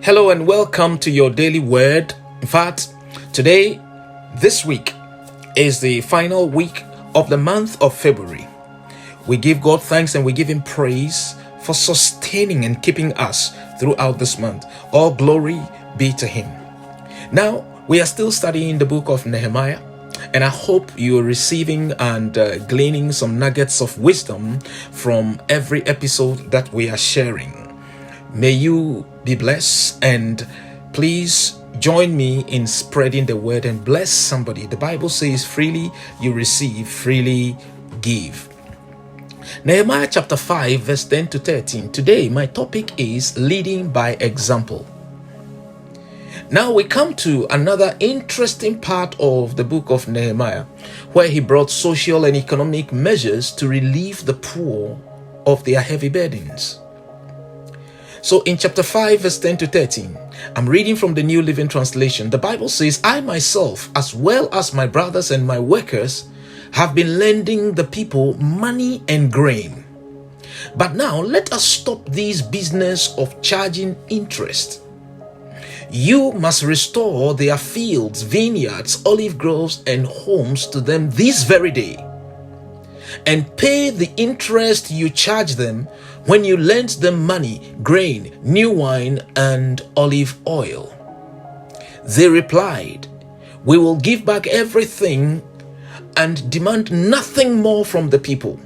Hello and welcome to your daily word. In fact, this week is the final week of the month of February. We give God thanks and we give Him praise for sustaining and keeping us throughout this month. All glory be to Him. Now, we are still studying the book of Nehemiah, and I hope you are receiving and gleaning some nuggets of wisdom from every episode that we are sharing. May you be blessed, and please join me in spreading the word and bless somebody. The Bible says, freely you receive, freely give. Nehemiah chapter 5 verse 10 to 13. Today my topic is leading by example. Now we come to another interesting part of the book of Nehemiah, where he brought social and economic measures to relieve the poor of their heavy burdens. So in chapter 5 verse 10 to 13, I'm reading from the New Living Translation. The Bible says, I myself, as well as my brothers and my workers, have been lending the people money and grain. But now let us stop this business of charging interest. You must restore their fields, vineyards, olive groves, and homes to them this very day, and pay the interest you charge them when you lend them money, grain, new wine, and olive oil. They replied, we will give back everything and demand nothing more from the people.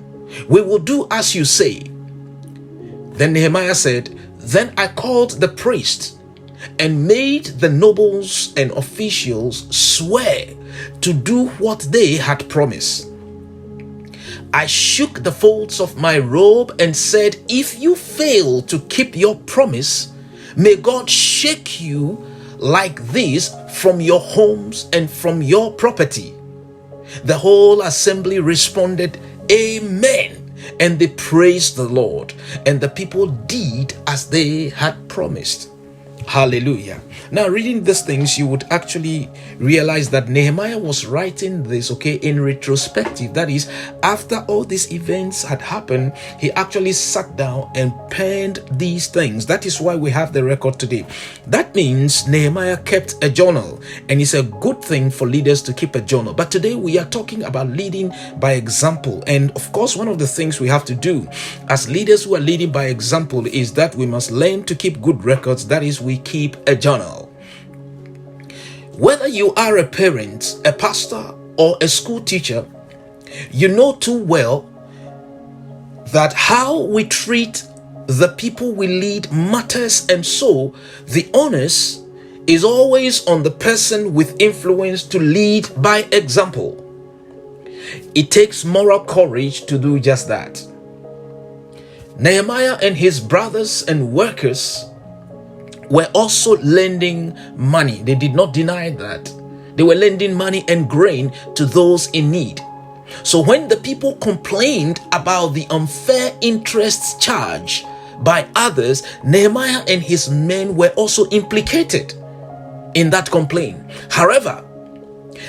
We will do as you say. Then Nehemiah said, then I called the priests and made the nobles and officials swear to do what they had promised. I shook the folds of my robe and said, if you fail to keep your promise, may God shake you like this from your homes and from your property. The whole assembly responded, Amen, and they praised the Lord, and the people did as they had promised. Hallelujah. Now, reading these things, you would actually realize that Nehemiah was writing this, in retrospective. That is, after all these events had happened, he actually sat down and penned these things. That is why we have the record today. That means Nehemiah kept a journal, and it's a good thing for leaders to keep a journal. But today we are talking about leading by example. And of course, one of the things we have to do as leaders who are leading by example is that we must learn to keep good records. That is, we keep a journal. Whether you are a parent, a pastor, or a school teacher, you know too well that how we treat the people we lead matters, and so the onus is always on the person with influence to lead by example. It takes moral courage to do just that. Nehemiah and his brothers and workers were also lending money. They did not deny that. They were lending money and grain to those in need. So when the people complained about the unfair interest charged by others, Nehemiah and his men were also implicated in that complaint. However,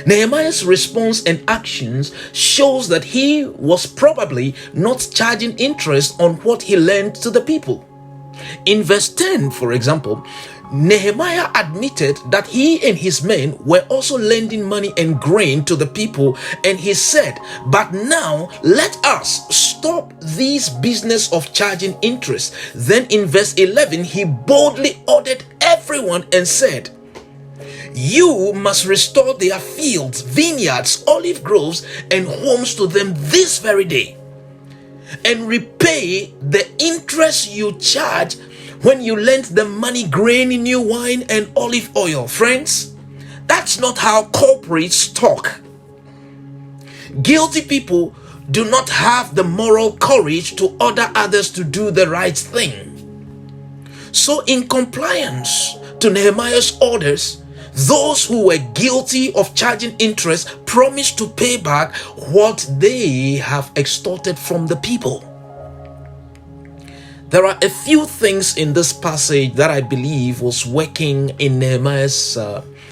Nehemiah's response and actions shows that he was probably not charging interest on what he lent to the people. In verse 10, for example, Nehemiah admitted that he and his men were also lending money and grain to the people, and he said, but now let us stop this business of charging interest. Then in verse 11, he boldly ordered everyone and said, you must restore their fields, vineyards, olive groves, and homes to them this very day, and repay the interest you charge when you lend them money, grain, new wine, and olive oil. Friends, that's not how corporates talk. Guilty people do not have the moral courage to order others to do the right thing. So in compliance to Nehemiah's orders, those who were guilty of charging interest promised to pay back what they have extorted from the people. There are a few things in this passage that I believe was working in Nehemiah's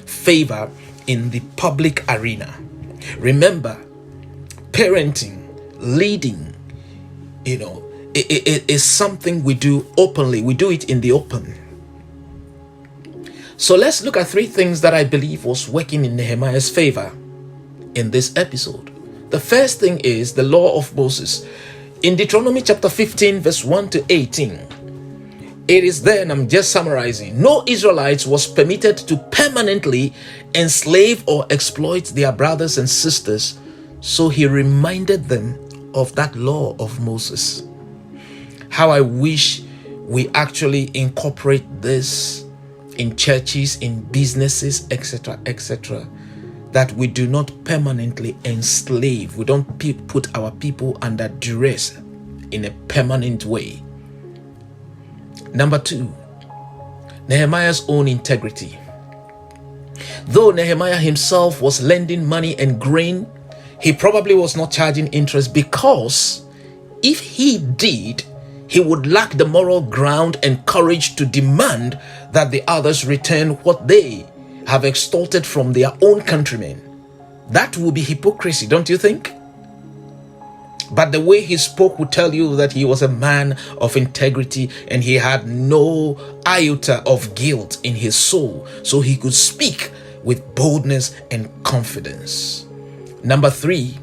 favor in the public arena. Remember, parenting, leading, it is something we do openly. We do it in the open. So let's look at three things that I believe was working in Nehemiah's favor in this episode. The first thing is the law of Moses. In Deuteronomy chapter 15, verse 1 to 18, it is there, and I'm just summarizing, no Israelites was permitted to permanently enslave or exploit their brothers and sisters. So he reminded them of that law of Moses. How I wish we actually incorporate this in churches, in businesses, etc., etc., that we do not permanently enslave. We don't put our people under duress in a permanent way. Number two, Nehemiah's own integrity. Though Nehemiah himself was lending money and grain, he probably was not charging interest, because if he did, he would lack the moral ground and courage to demand that the others return what they have extorted from their own countrymen. That would be hypocrisy, don't you think? But the way he spoke would tell you that he was a man of integrity, and he had no iota of guilt in his soul, so he could speak with boldness and confidence. Number three,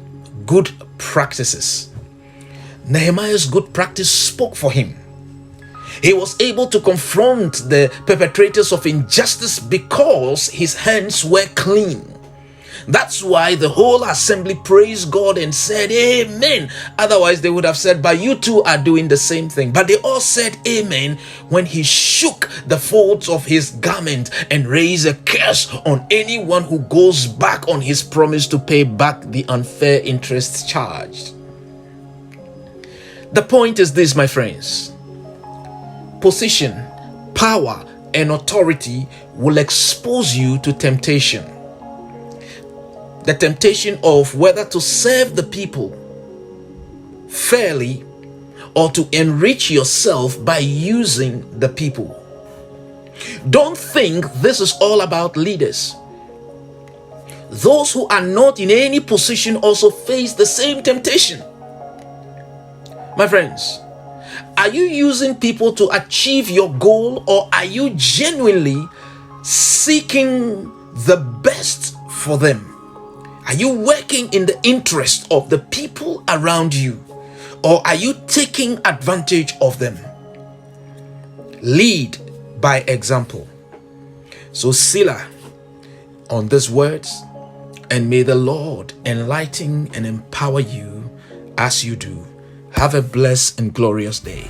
good practices. Nehemiah's good practice spoke for him. He was able to confront the perpetrators of injustice because his hands were clean. That's why the whole assembly praised God and said, Amen. Otherwise, they would have said, but you two are doing the same thing. But they all said Amen when he shook the folds of his garment and raised a curse on anyone who goes back on his promise to pay back the unfair interest charged. The point is this, my friends. Position, power, and authority will expose you to temptation. The temptation of whether to serve the people fairly or to enrich yourself by using the people. Don't think this is all about leaders. Those who are not in any position also face the same temptation. My friends, are you using people to achieve your goal, or are you genuinely seeking the best for them? Are you working in the interest of the people around you, or are you taking advantage of them? Lead by example. So Selah on these words, and may the Lord enlighten and empower you as you do. Have a blessed and glorious day.